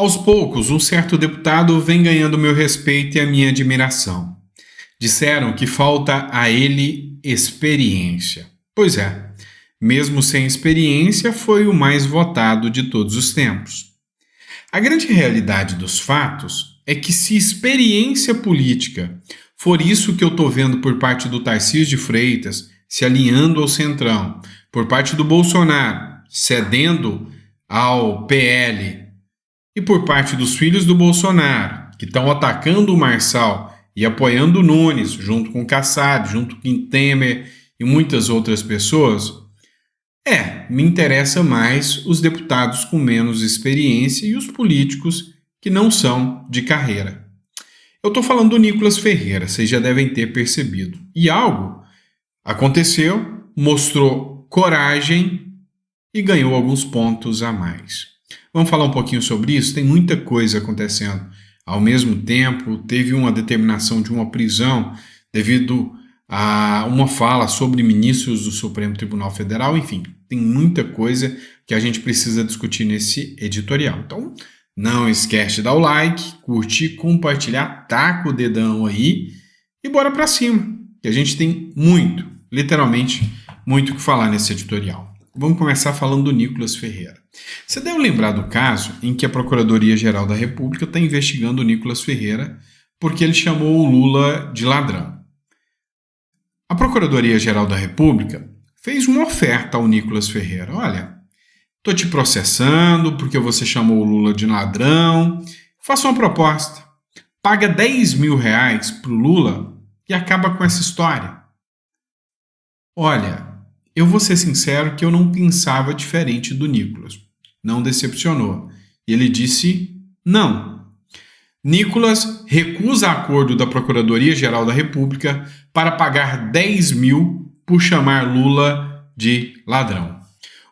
Aos poucos, um certo deputado vem ganhando meu respeito e a minha admiração. Disseram que falta a ele experiência. Pois é, mesmo sem experiência, foi o mais votado de todos os tempos. A grande realidade dos fatos é que, se experiência política for isso que eu estou vendo por parte do Tarcísio de Freitas, se alinhando ao Centrão, por parte do Bolsonaro, cedendo ao PL, e por parte dos filhos do Bolsonaro, que estão atacando o Marçal e apoiando o Nunes, junto com o Kassab, junto com o Temer e muitas outras pessoas, me interessa mais os deputados com menos experiência e os políticos que não são de carreira. Eu estou falando do Nicolas Ferreira, vocês já devem ter percebido. E algo aconteceu, mostrou coragem e ganhou alguns pontos a mais. Vamos falar um pouquinho sobre isso? Tem muita coisa acontecendo ao mesmo tempo. Teve uma determinação de uma prisão devido a uma fala sobre ministros do Supremo Tribunal Federal. Enfim, tem muita coisa que a gente precisa discutir nesse editorial. Então, não esquece de dar o like, curtir, compartilhar, taca o dedão aí e bora pra cima, que a gente tem muito, literalmente, muito o que falar nesse editorial. Vamos começar falando do Nicolas Ferreira. Você deve lembrar do caso em que a Procuradoria-Geral da República está investigando o Nicolas Ferreira porque ele chamou o Lula de ladrão. A Procuradoria-Geral da República fez uma oferta ao Nicolas Ferreira. Olha, estou te processando porque você chamou o Lula de ladrão. Faça uma proposta. Paga R$10.000 para o Lula e acaba com essa história. Olha, eu vou ser sincero que eu não pensava diferente do Nicolas. Não decepcionou. E ele disse não. Nicolas recusa acordo da Procuradoria-Geral da República para pagar 10 mil por chamar Lula de ladrão.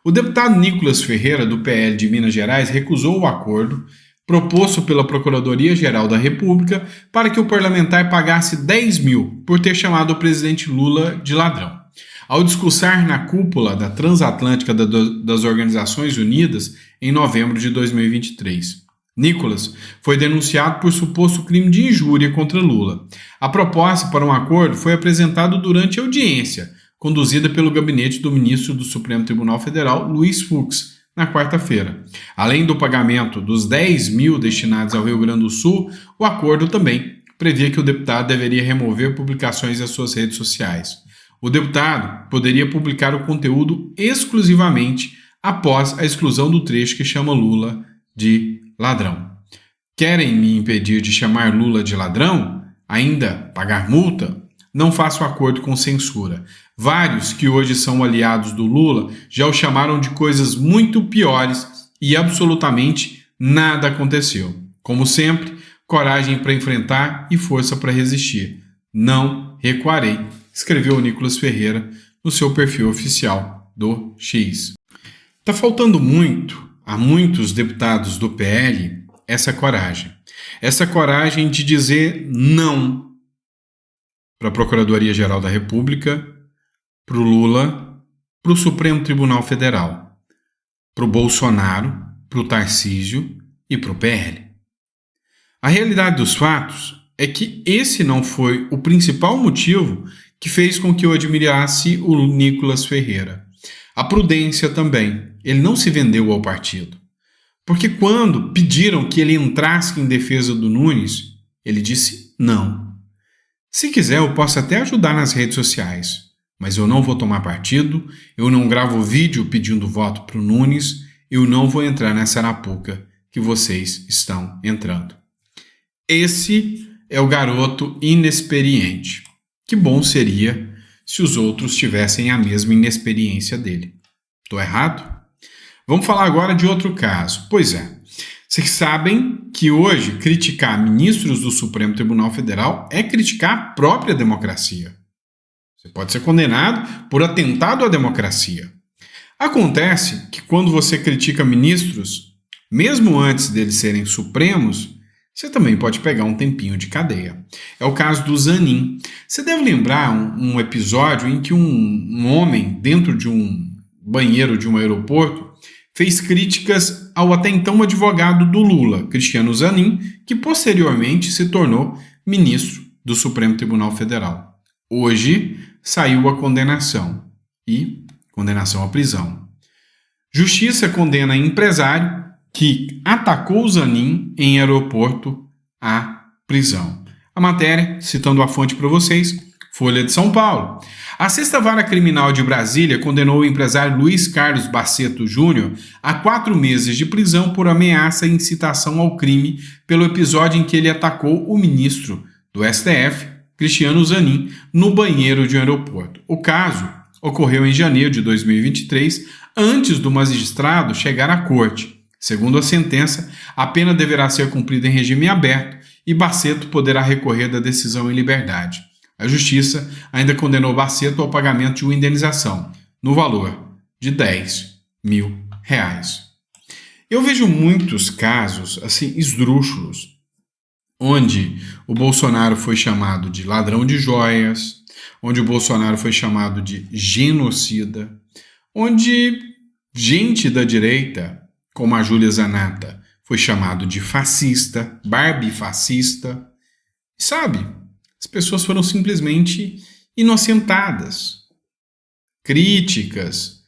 O deputado Nicolas Ferreira, do PL de Minas Gerais, recusou o acordo proposto pela Procuradoria-Geral da República para que o parlamentar pagasse 10 mil por ter chamado o presidente Lula de ladrão. Ao discursar na cúpula da Transatlântica das Organizações Unidas em novembro de 2023. Nicolas foi denunciado por suposto crime de injúria contra Lula. A proposta para um acordo foi apresentada durante a audiência, conduzida pelo gabinete do ministro do Supremo Tribunal Federal, Luiz Fux, na quarta-feira. Além do pagamento dos 10 mil destinados ao Rio Grande do Sul, o acordo também previa que o deputado deveria remover publicações das suas redes sociais. O deputado poderia publicar o conteúdo exclusivamente após a exclusão do trecho que chama Lula de ladrão. Querem me impedir de chamar Lula de ladrão? Ainda pagar multa? Não faço acordo com censura. Vários que hoje são aliados do Lula já o chamaram de coisas muito piores e absolutamente nada aconteceu. Como sempre, coragem para enfrentar e força para resistir. Não recuarei, escreveu o Nicolas Ferreira no seu perfil oficial do X. Está faltando muito a muitos deputados do PL essa coragem. Essa coragem de dizer não para a Procuradoria-Geral da República, para o Lula, para o Supremo Tribunal Federal, para o Bolsonaro, para o Tarcísio e para o PL. A realidade dos fatos é que esse não foi o principal motivo que fez com que eu admirasse o Nicolas Ferreira. A prudência também. Ele não se vendeu ao partido. Porque quando pediram que ele entrasse em defesa do Nunes, ele disse não. Se quiser, eu posso até ajudar nas redes sociais, mas eu não vou tomar partido, eu não gravo vídeo pedindo voto para o Nunes, eu não vou entrar nessa arapuca que vocês estão entrando. Esse é o garoto inexperiente. Que bom seria se os outros tivessem a mesma inexperiência dele. Estou errado? Vamos falar agora de outro caso. Pois é, vocês sabem que hoje criticar ministros do Supremo Tribunal Federal é criticar a própria democracia. Você pode ser condenado por atentado à democracia. Acontece que quando você critica ministros, mesmo antes deles serem supremos, você também pode pegar um tempinho de cadeia. É o caso do Zanin. Você deve lembrar um episódio em que um homem, dentro de um banheiro de um aeroporto, fez críticas ao até então advogado do Lula, Cristiano Zanin, que posteriormente se tornou ministro do Supremo Tribunal Federal. Hoje saiu a condenação à prisão. Justiça condena empresário que atacou Zanin em aeroporto à prisão. A matéria, citando a fonte para vocês, Folha de São Paulo. A Sexta Vara Criminal de Brasília condenou o empresário Luiz Carlos Baceto Júnior a 4 meses de prisão por ameaça e incitação ao crime pelo episódio em que ele atacou o ministro do STF, Cristiano Zanin, no banheiro de um aeroporto. O caso ocorreu em janeiro de 2023, antes do magistrado chegar à corte. Segundo a sentença, a pena deverá ser cumprida em regime aberto e Baceto poderá recorrer da decisão em liberdade. A Justiça ainda condenou Baceto ao pagamento de uma indenização, no valor de R$10 mil. Eu vejo muitos casos, assim, esdrúxulos, onde o Bolsonaro foi chamado de ladrão de joias, onde o Bolsonaro foi chamado de genocida, onde gente da direita, como a Júlia Zanata, foi chamado de fascista, Barbie fascista. Sabe, as pessoas foram simplesmente inocentadas. Críticas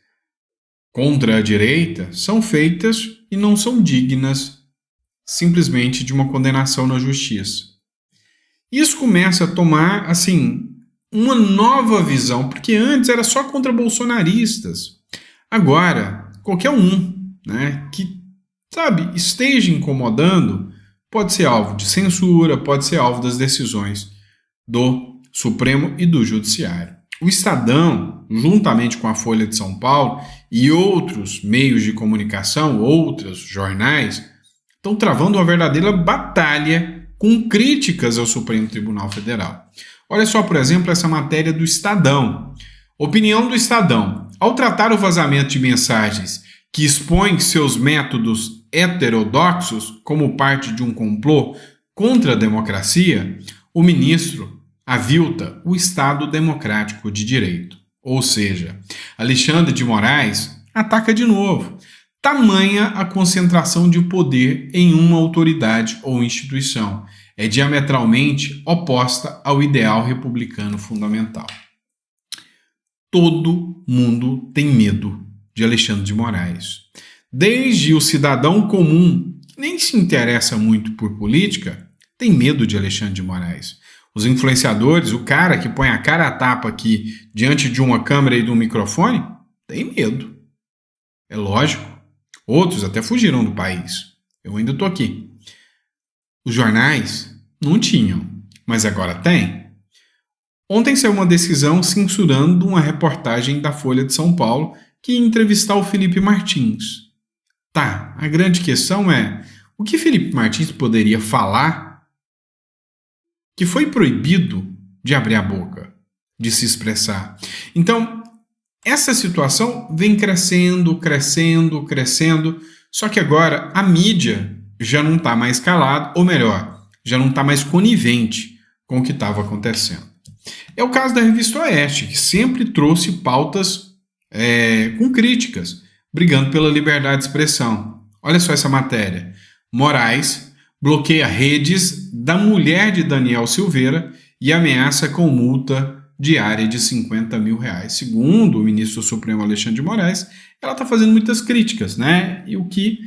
contra a direita são feitas e não são dignas simplesmente de uma condenação na justiça. Isso começa a tomar, assim, uma nova visão, porque antes era só contra bolsonaristas. Agora, qualquer um, né, que, sabe, esteja incomodando, pode ser alvo de censura, pode ser alvo das decisões do Supremo e do Judiciário. O Estadão, juntamente com a Folha de São Paulo e outros meios de comunicação, outros jornais, estão travando uma verdadeira batalha com críticas ao Supremo Tribunal Federal. Olha só, por exemplo, essa matéria do Estadão. Opinião do Estadão. Ao tratar o vazamento de mensagens que expõem seus métodos heterodoxos como parte de um complô contra a democracia, o ministro avilta o Estado Democrático de Direito. Ou seja, Alexandre de Moraes ataca de novo. Tamanha a concentração de poder em uma autoridade ou instituição. É diametralmente oposta ao ideal republicano fundamental. Todo mundo tem medo de Alexandre de Moraes. Desde o cidadão comum, que nem se interessa muito por política, tem medo de Alexandre de Moraes. Os influenciadores, o cara que põe a cara a tapa aqui diante de uma câmera e de um microfone, tem medo. É lógico. Outros até fugiram do país. Eu ainda estou aqui. Os jornais não tinham, mas agora tem. Ontem saiu uma decisão censurando uma reportagem da Folha de São Paulo que ia entrevistar o Felipe Martins. Tá, a grande questão é o que Felipe Martins poderia falar que foi proibido de abrir a boca, de se expressar. Então, essa situação vem crescendo, só que agora a mídia já não está mais calada, ou melhor, já não está mais conivente com o que estava acontecendo. É o caso da Revista Oeste, que sempre trouxe pautas com críticas, brigando pela liberdade de expressão. Olha só essa matéria. Moraes bloqueia redes da mulher de Daniel Silveira e ameaça com multa diária de R$50 mil. Segundo o ministro do Supremo Alexandre de Moraes, ela está fazendo muitas críticas, né? E o que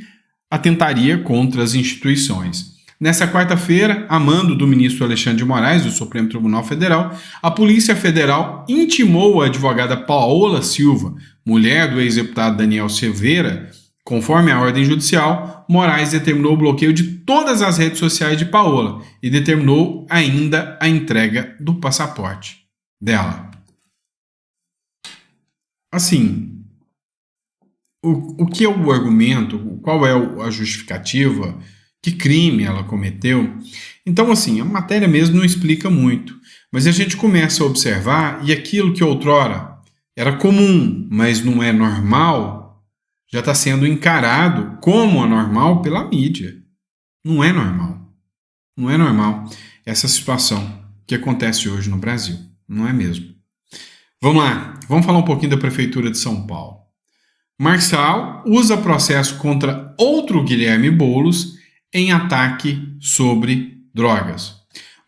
atentaria contra as instituições. Nessa quarta-feira, a mando do ministro Alexandre de Moraes, do Supremo Tribunal Federal, a Polícia Federal intimou a advogada Paola Silva, mulher do ex-deputado Daniel Silveira. Conforme a ordem judicial, Moraes determinou o bloqueio de todas as redes sociais de Paola e determinou ainda a entrega do passaporte dela. Assim, o que é o argumento? Qual é a justificativa? Que crime ela cometeu? Então, assim, a matéria mesmo não explica muito, mas a gente começa a observar e aquilo que outrora era comum, mas não é normal, já está sendo encarado como anormal pela mídia. Não é normal. Não é normal essa situação que acontece hoje no Brasil. Não é mesmo. Vamos lá. Vamos falar um pouquinho da Prefeitura de São Paulo. Marçal usa processo contra outro Guilherme Boulos em ataque sobre drogas.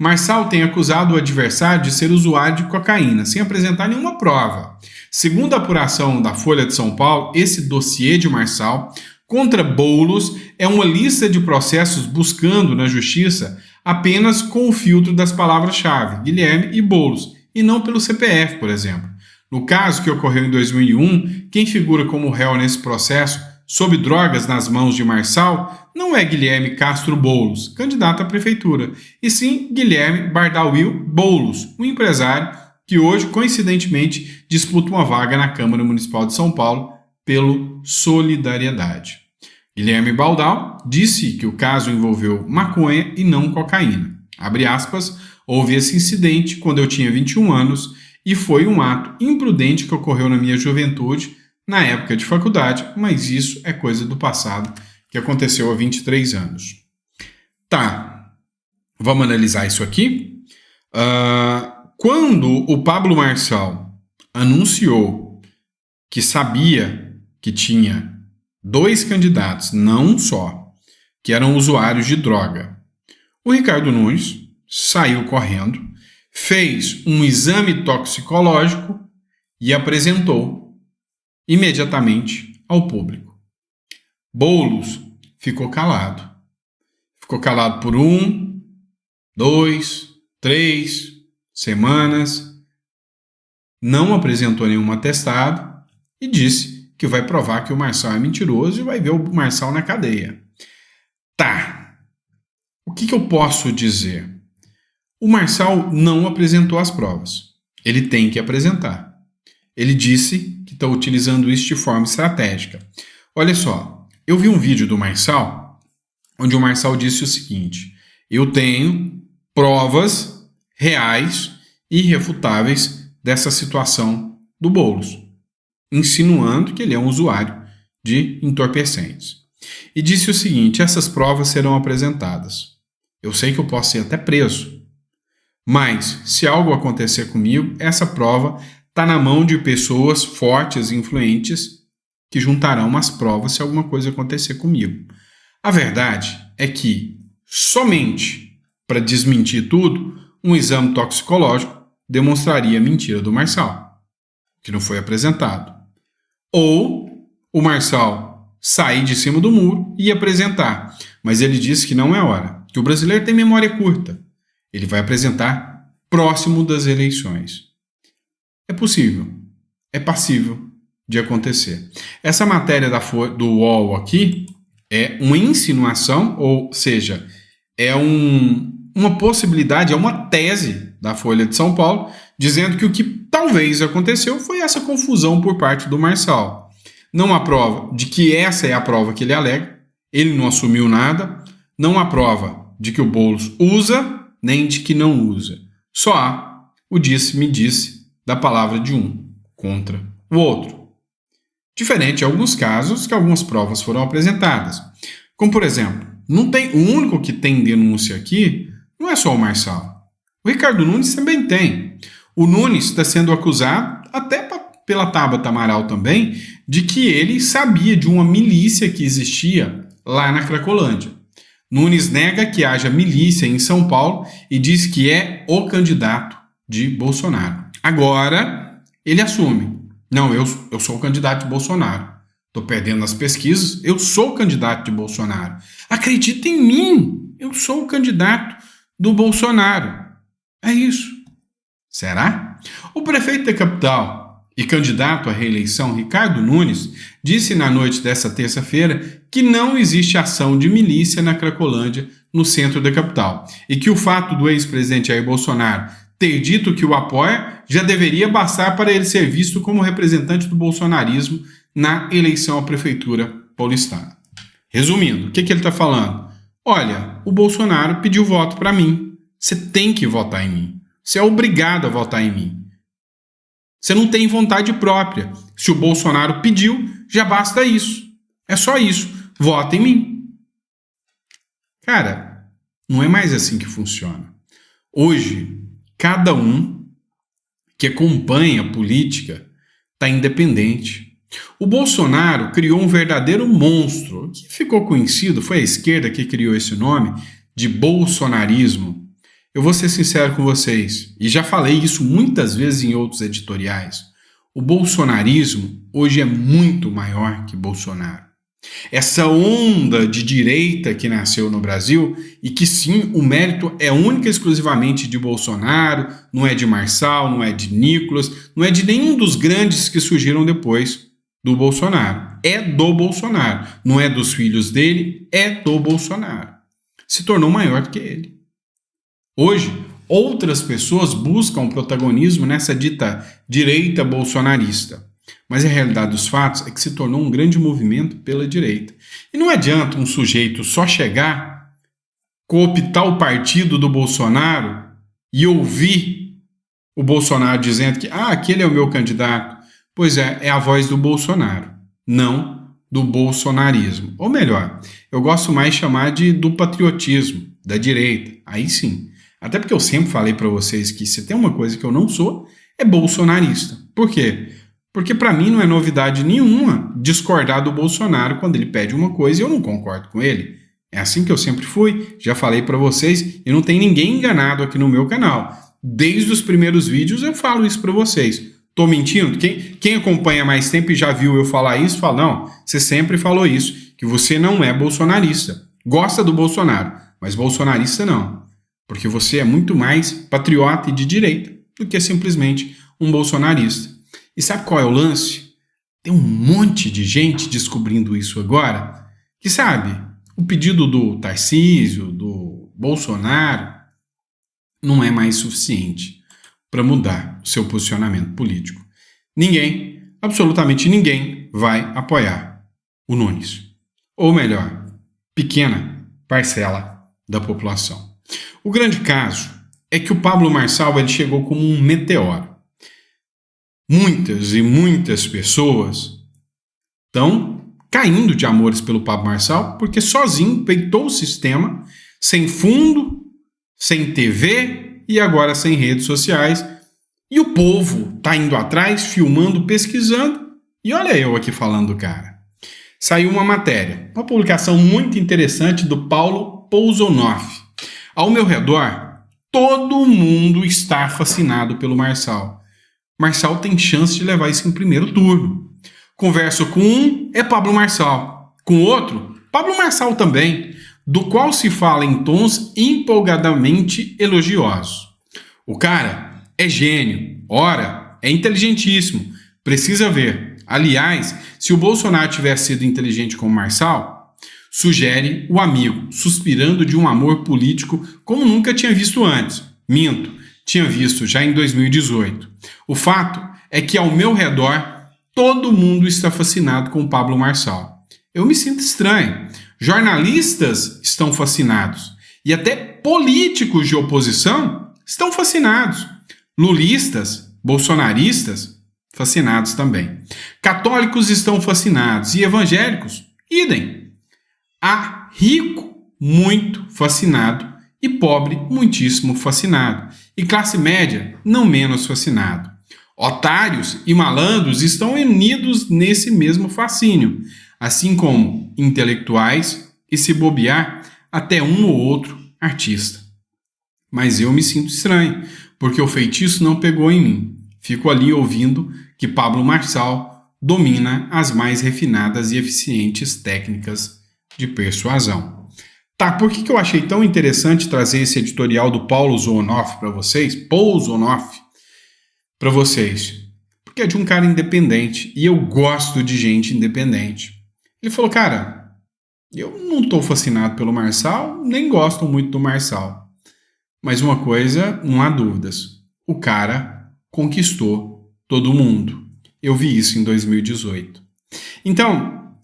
Marçal tem acusado o adversário de ser usuário de cocaína, sem apresentar nenhuma prova. Segundo a apuração da Folha de São Paulo, esse dossiê de Marçal contra Boulos é uma lista de processos buscando na justiça apenas com o filtro das palavras-chave, Guilherme e Boulos, e não pelo CPF, por exemplo. No caso que ocorreu em 2001, quem figura como réu nesse processo sob drogas nas mãos de Marçal não é Guilherme Castro Boulos, candidato à prefeitura, e sim Guilherme Bardawil Boulos, um empresário que hoje, coincidentemente, disputa uma vaga na Câmara Municipal de São Paulo pelo Solidariedade. Guilherme Baldal disse que o caso envolveu maconha e não cocaína. Abre aspas, houve esse incidente quando eu tinha 21 anos e foi um ato imprudente que ocorreu na minha juventude, na época de faculdade, mas isso é coisa do passado, que aconteceu há 23 anos. Tá, vamos analisar isso aqui. Quando o Pablo Marçal anunciou que sabia que tinha 2 candidatos, não um só, que eram usuários de droga, o Ricardo Nunes saiu correndo, fez um exame toxicológico e apresentou imediatamente ao público. Boulos ficou calado. Ficou calado por 1, 2, 3 semanas, não apresentou nenhum atestado e disse que vai provar que o Marçal é mentiroso e vai ver o Marçal na cadeia. Tá. O que eu posso dizer? O Marçal não apresentou as provas. Ele tem que apresentar. Ele disse que está utilizando isso de forma estratégica. Olha só, eu vi um vídeo do Marçal, onde o Marçal disse o seguinte: eu tenho provas reais e irrefutáveis dessa situação do Boulos, insinuando que ele é um usuário de entorpecentes. E disse o seguinte: essas provas serão apresentadas. Eu sei que eu posso ser até preso, mas se algo acontecer comigo, essa prova está na mão de pessoas fortes e influentes que juntarão as provas se alguma coisa acontecer comigo. A verdade é que, somente para desmentir tudo, um exame toxicológico demonstraria a mentira do Marçal, que não foi apresentado. Ou o Marçal sair de cima do muro e apresentar, mas ele disse que não é hora, que o brasileiro tem memória curta. Ele vai apresentar próximo das eleições. É possível, é passível de acontecer. Essa matéria do UOL aqui é uma insinuação, ou seja, é uma possibilidade, é uma tese da Folha de São Paulo, dizendo que o que talvez aconteceu foi essa confusão por parte do Marçal. Não há prova de que essa é a prova que ele alega, ele não assumiu nada, não há prova de que o Boulos usa, nem de que não usa. Só há o disse-me-disse da palavra de um contra o outro. Diferente em alguns casos que algumas provas foram apresentadas. Como, por exemplo, o único que tem denúncia aqui não é só o Marçal. O Ricardo Nunes também tem. O Nunes está sendo acusado, até pela Tabata Amaral também, de que ele sabia de uma milícia que existia lá na Cracolândia. Nunes nega que haja milícia em São Paulo e diz que é o candidato de Bolsonaro. Agora, ele assume. Não, eu sou o candidato de Bolsonaro. Estou perdendo as pesquisas, eu sou o candidato de Bolsonaro. Acredita em mim, eu sou o candidato do Bolsonaro. É isso. Será? O prefeito da capital e candidato à reeleição, Ricardo Nunes, disse na noite dessa terça-feira que não existe ação de milícia na Cracolândia, no centro da capital, e que o fato do ex-presidente Jair Bolsonaro ter dito que o apoia já deveria bastar para ele ser visto como representante do bolsonarismo na eleição à prefeitura paulistana. Resumindo, o que ele está falando? Olha, o Bolsonaro pediu voto para mim. Você tem que votar em mim. Você é obrigado a votar em mim. Você não tem vontade própria. Se o Bolsonaro pediu, já basta isso. É só isso. Vota em mim. Cara, não é mais assim que funciona. Hoje, cada um que acompanha a política está independente. O Bolsonaro criou um verdadeiro monstro, que ficou conhecido, foi a esquerda que criou esse nome, de bolsonarismo. Eu vou ser sincero com vocês, e já falei isso muitas vezes em outros editoriais. O bolsonarismo hoje é muito maior que Bolsonaro. Essa onda de direita que nasceu no Brasil, e que sim, o mérito é única e exclusivamente de Bolsonaro, não é de Marçal, não é de Nicolas, não é de nenhum dos grandes que surgiram depois do Bolsonaro. É do Bolsonaro. Não é dos filhos dele, é do Bolsonaro. Se tornou maior do que ele. Hoje, outras pessoas buscam protagonismo nessa dita direita bolsonarista. Mas a realidade dos fatos é que se tornou um grande movimento pela direita. E não adianta um sujeito só chegar, cooptar o partido do Bolsonaro e ouvir o Bolsonaro dizendo que aquele é o meu candidato. Pois é a voz do Bolsonaro, não do bolsonarismo. Ou melhor, eu gosto mais de chamar do patriotismo, da direita. Aí sim. Até porque eu sempre falei para vocês que se tem uma coisa que eu não sou, é bolsonarista. Por quê? Porque para mim não é novidade nenhuma discordar do Bolsonaro quando ele pede uma coisa e eu não concordo com ele. É assim que eu sempre fui, já falei para vocês e não tem ninguém enganado aqui no meu canal. Desde os primeiros vídeos eu falo isso para vocês. Tô mentindo? Quem acompanha mais tempo e já viu eu falar isso, fala, não, você sempre falou isso, que você não é bolsonarista. Gosta do Bolsonaro, mas bolsonarista não. Porque você é muito mais patriota e de direita do que simplesmente um bolsonarista. E sabe qual é o lance? Tem um monte de gente descobrindo isso agora, que sabe, o pedido do Tarcísio, do Bolsonaro, não é mais suficiente para mudar o seu posicionamento político. Ninguém, absolutamente ninguém, vai apoiar o Nunes. Ou melhor, pequena parcela da população. O grande caso é que o Pablo Marçal ele chegou como um meteoro. Muitas e muitas pessoas estão caindo de amores pelo Pablo Marçal porque sozinho peitou o sistema, sem fundo, sem TV e agora sem redes sociais. E o povo está indo atrás, filmando, pesquisando. E olha eu aqui falando do cara. Saiu uma matéria, uma publicação muito interessante do Paulo Pousonoff. Ao meu redor, todo mundo está fascinado pelo Marçal. Marçal tem chance de levar isso em primeiro turno. Converso com um, é Pablo Marçal. Com outro, Pablo Marçal também, do qual se fala em tons empolgadamente elogiosos. O cara é gênio, ora, é inteligentíssimo, precisa ver. Aliás, se o Bolsonaro tivesse sido inteligente como Marçal, sugere o amigo, suspirando de um amor político como nunca tinha visto antes. Minto, tinha visto já em 2018. O fato é que ao meu redor, todo mundo está fascinado com o Pablo Marçal. Eu me sinto estranho. Jornalistas estão fascinados. E até políticos de oposição estão fascinados. Lulistas, bolsonaristas, fascinados também. Católicos estão fascinados. E evangélicos, idem. Há rico, muito fascinado. E pobre, muitíssimo fascinado. E classe média, não menos fascinado. Otários e malandros estão unidos nesse mesmo fascínio, assim como intelectuais e, se bobear, até um ou outro artista. Mas eu me sinto estranho, porque o feitiço não pegou em mim. Fico ali ouvindo que Pablo Marçal domina as mais refinadas e eficientes técnicas de persuasão. Tá, por que eu achei tão interessante trazer esse editorial do Paulo Zoonoff para vocês? Paul Zoonoff. Para vocês, porque é de um cara independente e eu gosto de gente independente. Ele falou, cara, eu não estou fascinado pelo Marçal, nem gosto muito do Marçal. Mas uma coisa, não há dúvidas, o cara conquistou todo mundo. Eu vi isso em 2018. Então,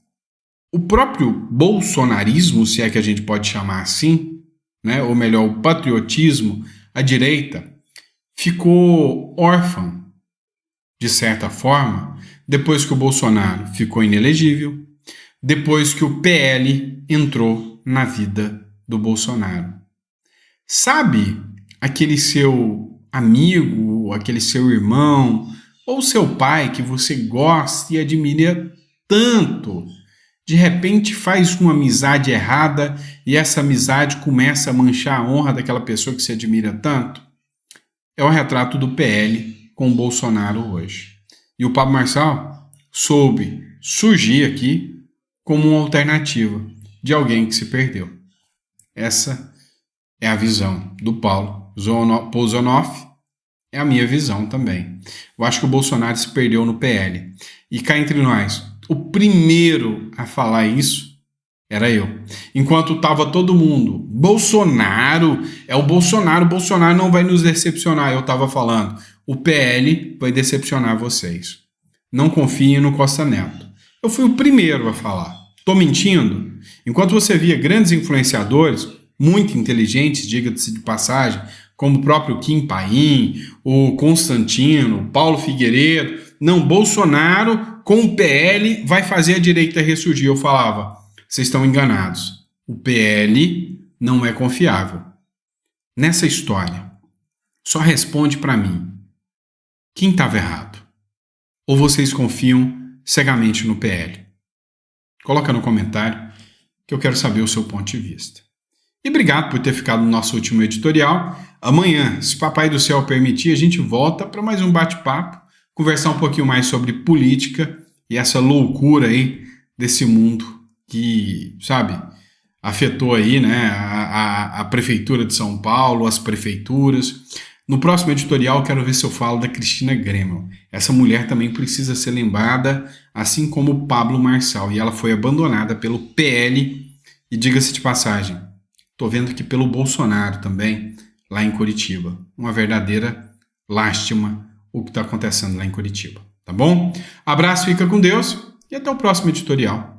o próprio bolsonarismo, se é que a gente pode chamar assim, né, ou melhor, o patriotismo, a direita, ficou órfã, de certa forma, depois que o Bolsonaro ficou inelegível, depois que o PL entrou na vida do Bolsonaro. Sabe aquele seu amigo, aquele seu irmão, ou seu pai que você gosta e admira tanto, de repente faz uma amizade errada e essa amizade começa a manchar a honra daquela pessoa que você admira tanto? É o retrato do PL com o Bolsonaro hoje. E o Pablo Marçal soube surgir aqui como uma alternativa de alguém que se perdeu. Essa é a visão do Paulo Pozonoff, é a minha visão também. Eu acho que o Bolsonaro se perdeu no PL. E cá entre nós, o primeiro a falar isso era eu. Enquanto estava todo mundo, Bolsonaro, é o Bolsonaro não vai nos decepcionar. Eu estava falando, o PL vai decepcionar vocês. Não confiem no Costa Neto. Eu fui o primeiro a falar. Estou mentindo? Enquanto você via grandes influenciadores, muito inteligentes, diga-se de passagem, como o próprio Kim Paim, o Constantino, o Paulo Figueiredo, não, Bolsonaro com o PL vai fazer a direita ressurgir. Eu falava, vocês estão enganados. O PL não é confiável. Nessa história, só responde para mim, quem estava errado? Ou vocês confiam cegamente no PL? Coloca no comentário que eu quero saber o seu ponto de vista. E obrigado por ter ficado no nosso último editorial. Amanhã, se Papai do Céu permitir, a gente volta para mais um bate-papo, conversar um pouquinho mais sobre política e essa loucura aí desse mundo que, sabe, afetou aí, né, a Prefeitura de São Paulo, as prefeituras. No próximo editorial, quero ver se eu falo da Cristina Grêmio. Essa mulher também precisa ser lembrada, assim como o Pablo Marçal, e ela foi abandonada pelo PL, e diga-se de passagem, estou vendo que pelo Bolsonaro também, lá em Curitiba. Uma verdadeira lástima o que está acontecendo lá em Curitiba, tá bom? Abraço, fica com Deus, e até o próximo editorial.